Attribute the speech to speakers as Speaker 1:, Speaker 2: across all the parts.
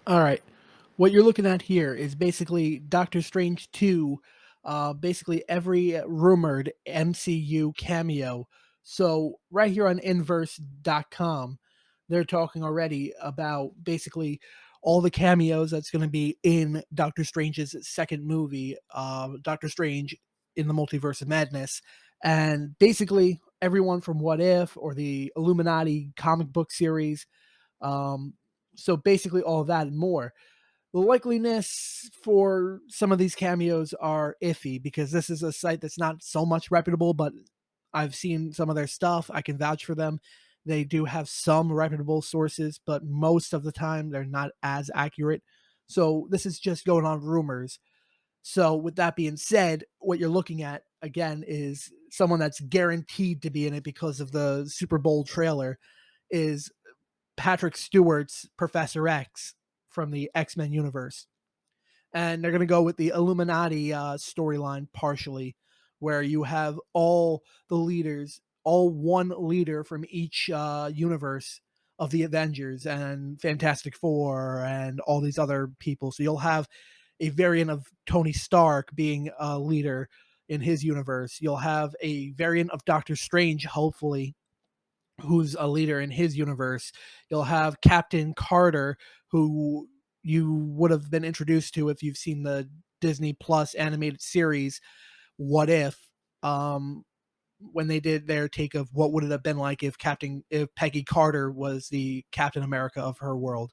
Speaker 1: All right. What you're looking at here is basically Doctor Strange 2, basically every rumored MCU cameo. So, right here on inverse.com, they're talking already about basically all the cameos that's going to be in Doctor Strange's second movie, Doctor Strange in the Multiverse of Madness. And basically, everyone from What If or the Illuminati comic book series. Um, so, basically, all of that and more. The likeliness for some of these cameos are iffy because this is a site that's not so much reputable, but I've seen some of their stuff. I can vouch for them. They do have some reputable sources, but most of the time they're not as accurate. So this is just going on rumors. So with that being said, what you're looking at again is someone that's guaranteed to be in it because of the Super Bowl trailer is Patrick Stewart's Professor X from the X-Men universe. And they're going to go with the Illuminati storyline partially, where you have all the leaders, all one leader from each universe of the Avengers and Fantastic Four and all these other people. So you'll have a variant of Tony Stark being a leader in his universe. You'll have a variant of Doctor Strange, hopefully, who's a leader in his universe. You'll have Captain Carter, who you would have been introduced to if you've seen the Disney Plus animated series What If, when they did their take of what would it have been like if Peggy Carter was the Captain America of her world.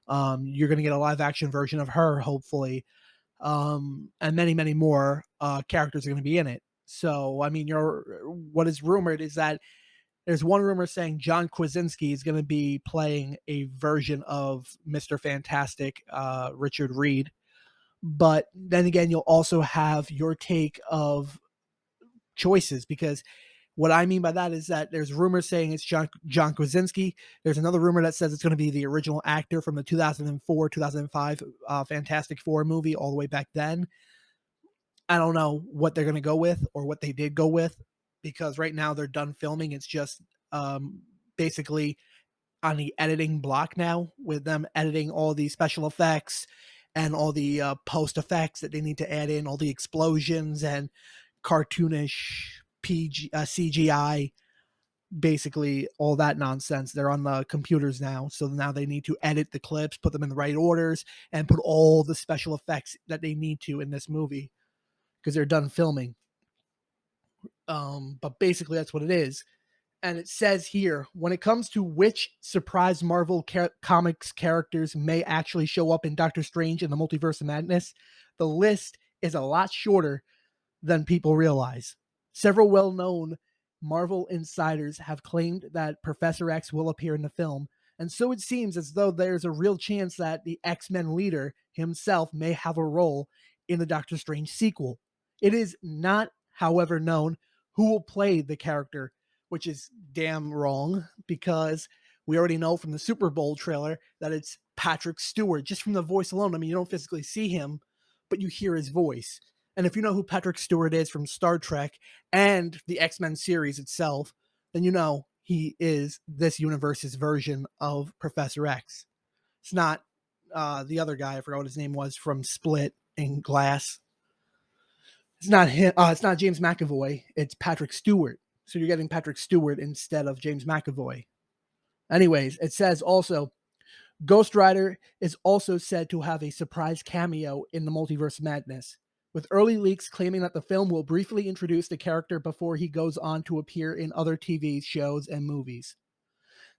Speaker 1: You're going to get a live action version of her, hopefully, and many, many more characters are going to be in it. So, I mean, what is rumored is that there's one rumor saying John Krasinski is going to be playing a version of Mr. Fantastic, Richard Reed. But then again, you'll also have your take of choices because what I mean by that is that there's rumors saying it's John Krasinski. There's another rumor that says it's going to be the original actor from the 2004 2005 Fantastic Four movie all the way back then. I don't know what they're going to go with or what they did go with because right now they're done filming. It's just basically on the editing block now with them editing all the special effects and all the post effects that they need to add in, all the explosions and cartoonish CGI, basically all that nonsense. They're on the computers now, so now they need to edit the clips, put them in the right orders, and put all the special effects that they need to in this movie because they're done filming. But basically, that's what it is. And it says here when it comes to which surprise Marvel Comics characters may actually show up in Doctor Strange in the Multiverse of Madness, the list is a lot shorter than people realize. Several well known Marvel insiders have claimed that Professor X will appear in the film, and so it seems as though there's a real chance that the X Men leader himself may have a role in the Doctor Strange sequel. It is not, however, known who will play the character, which is damn wrong because we already know from the Super Bowl trailer that it's Patrick Stewart, just from the voice alone. I mean, you don't physically see him, but you hear his voice. And if you know who Patrick Stewart is from Star Trek and the X-Men series itself, then you know he is this universe's version of Professor X. It's not the other guy, I forgot what his name was, from Split and Glass. It's not him. It's not James McAvoy. It's Patrick Stewart. So you're getting Patrick Stewart instead of James McAvoy. Anyways, it says also Ghost Rider is also said to have a surprise cameo in the Multiverse Madness, with early leaks claiming that the film will briefly introduce the character before he goes on to appear in other TV shows and movies.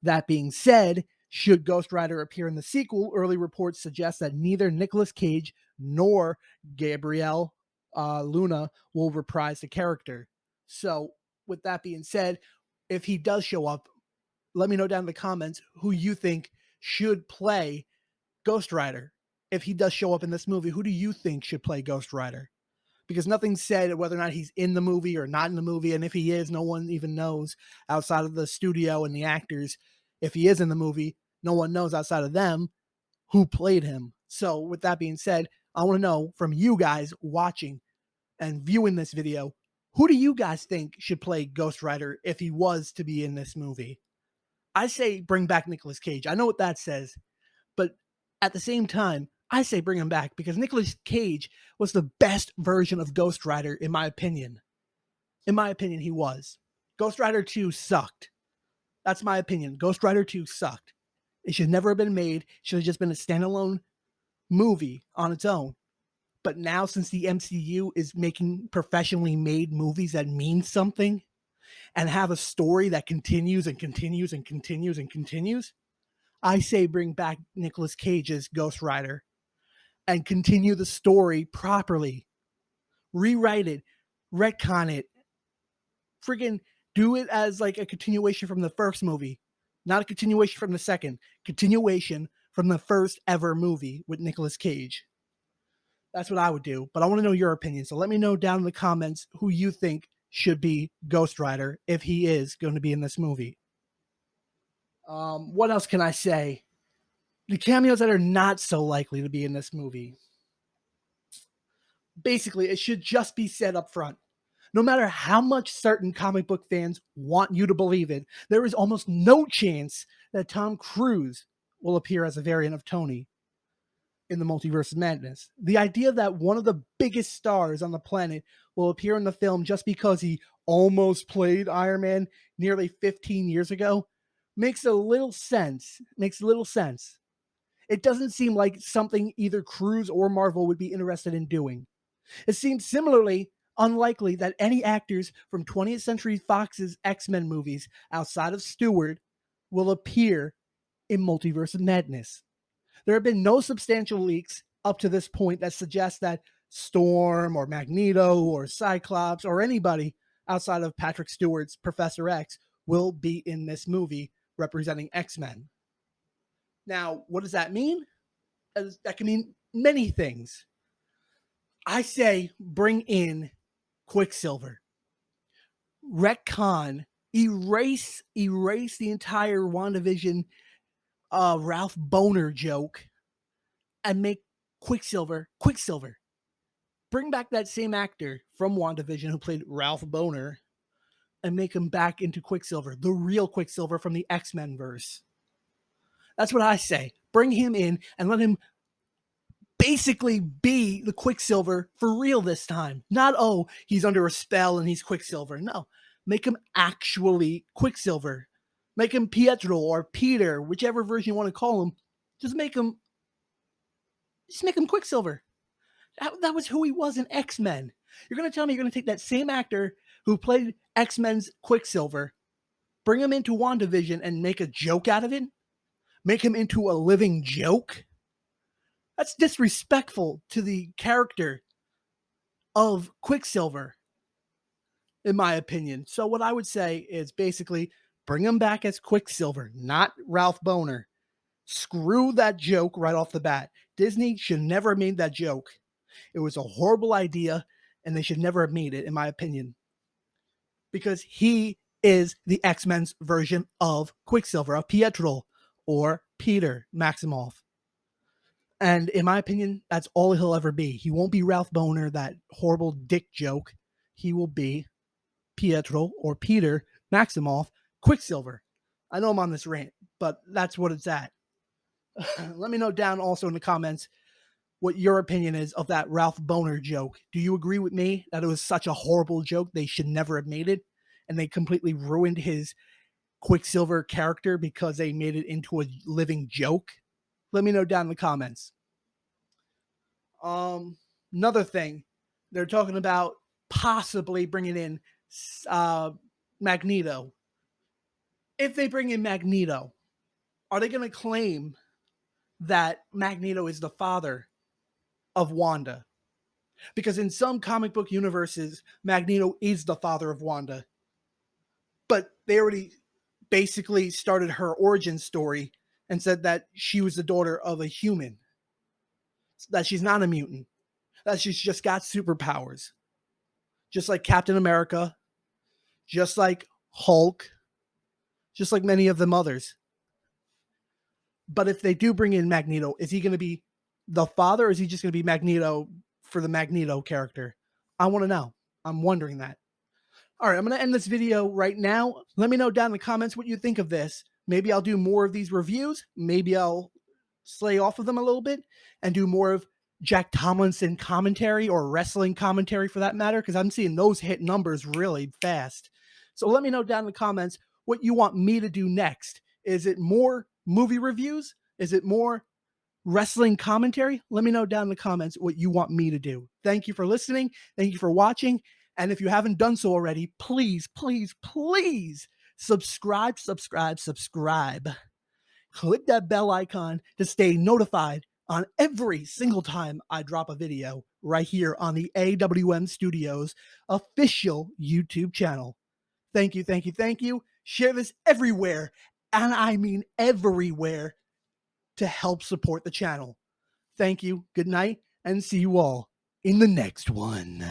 Speaker 1: That being said, should Ghost Rider appear in the sequel, early reports suggest that neither Nicolas Cage nor Gabrielle Luna will reprise the character. So, with that being said, if he does show up, let me know down in the comments who you think should play Ghost Rider. If he does show up in this movie, who do you think should play Ghost Rider? Because nothing's said whether or not he's in the movie or not in the movie. And if he is, no one even knows outside of the studio and the actors. If he is in the movie, no one knows outside of them who played him. So, with that being said, I want to know from you guys watching and viewing this video, who do you guys think should play Ghost Rider if he was to be in this movie? I say bring back Nicolas Cage. I know what that says, but At the same time, I say bring him back because Nicolas Cage was the best version of Ghost Rider, in my opinion. In my opinion, he was. Ghost Rider 2 sucked. That's my opinion. Ghost Rider 2 sucked. It should never have been made. It should have just been a standalone movie on its own. But now, since the MCU is making professionally made movies that mean something and have a story that continues and continues and continues and continues, I say bring back Nicolas Cage's Ghost Rider and continue the story properly. Rewrite it, retcon it, friggin' do it as like a continuation from the first movie, not a continuation from the second, continuation from the first ever movie with Nicolas Cage. That's what I would do, but I want to know your opinion. So let me know down in the comments who you think should be Ghost Rider if he is going to be in this movie. What else can I say? The cameos that are not so likely to be in this movie. Basically, it should just be said up front. No matter how much certain comic book fans want you to believe it, there is almost no chance that Tom Cruise will appear as a variant of Tony in the Multiverse of Madness. The idea that one of the biggest stars on the planet will appear in the film just because he almost played Iron Man nearly 15 years ago makes a little sense. Makes little sense. It doesn't seem like something either Cruise or Marvel would be interested in doing. It seems similarly unlikely that any actors from 20th Century Fox's X-Men movies outside of Stewart will appear in Multiverse of Madness. There have been no substantial leaks up to this point that suggest that Storm or Magneto or Cyclops or anybody outside of Patrick Stewart's Professor X will be in this movie representing X-Men. Now, what does that mean? That can mean many things. I say bring in Quicksilver. Retcon, erase the entire WandaVision Ralph Boner joke and make Quicksilver. Bring back that same actor from WandaVision who played Ralph Boner and make him back into Quicksilver, the real Quicksilver from the X-Men verse. That's what I say. Bring him in and let him basically be the Quicksilver for real this time. Not, oh, he's under a spell and he's Quicksilver. No, make him actually Quicksilver. Make him Pietro or Peter, whichever version you want to call him. Just make him Quicksilver. That was who he was in X-Men. You're going to tell me you're going to take that same actor who played X-Men's Quicksilver, bring him into WandaVision and make a joke out of it? Make him into a living joke? That's disrespectful to the character of Quicksilver, in my opinion. So what I would say is basically bring him back as Quicksilver, not Ralph Boner. Screw that joke right off the bat. Disney should never have made that joke. It was a horrible idea, and they should never have made it, in my opinion. Because he is the X-Men's version of Quicksilver, of Pietro, or Peter Maximoff. And in my opinion, that's all he'll ever be. He won't be Ralph Boner, that horrible dick joke. He will be Pietro or Peter Maximoff Quicksilver. I know I'm on this rant, but that's what it's at. Let me know down also in the comments what your opinion is of that Ralph Boner joke. Do you agree with me that it was such a horrible joke? They should never have made it, and they completely ruined his Quicksilver character because they made it into a living joke? Let me know down in the comments. Another thing, they're talking about possibly bringing in Magneto. If they bring in Magneto, are they going to claim that Magneto is the father of Wanda? Because in some comic book universes, Magneto is the father of Wanda. But they already basically started her origin story and said that she was the daughter of a human, that she's not a mutant, that she's just got superpowers, just like Captain America, just like Hulk, just like many of them others. But if they do bring in Magneto, is he going to be the father, or is he just going to be Magneto for the Magneto character? I want to know. I'm wondering that. All right, I'm going to end this video right now. Let me know down in the comments what you think of this. Maybe I'll do more of these reviews. Maybe I'll slay off of them a little bit and do more of Jack Tomlinson commentary or wrestling commentary for that matter, because I'm seeing those hit numbers really fast. So let me know down in the comments what you want me to do next. Is it more movie reviews? Is it more wrestling commentary? Let me know down in the comments what you want me to do. Thank you for listening. Thank you for watching. And if you haven't done so already, please, please, please subscribe, subscribe, subscribe. Click that bell icon to stay notified on every single time I drop a video right here on the AWM Studios official YouTube channel. Thank you, thank you, thank you. Share this everywhere, and I mean everywhere, to help support the channel. Thank you, good night, and see you all in the next one.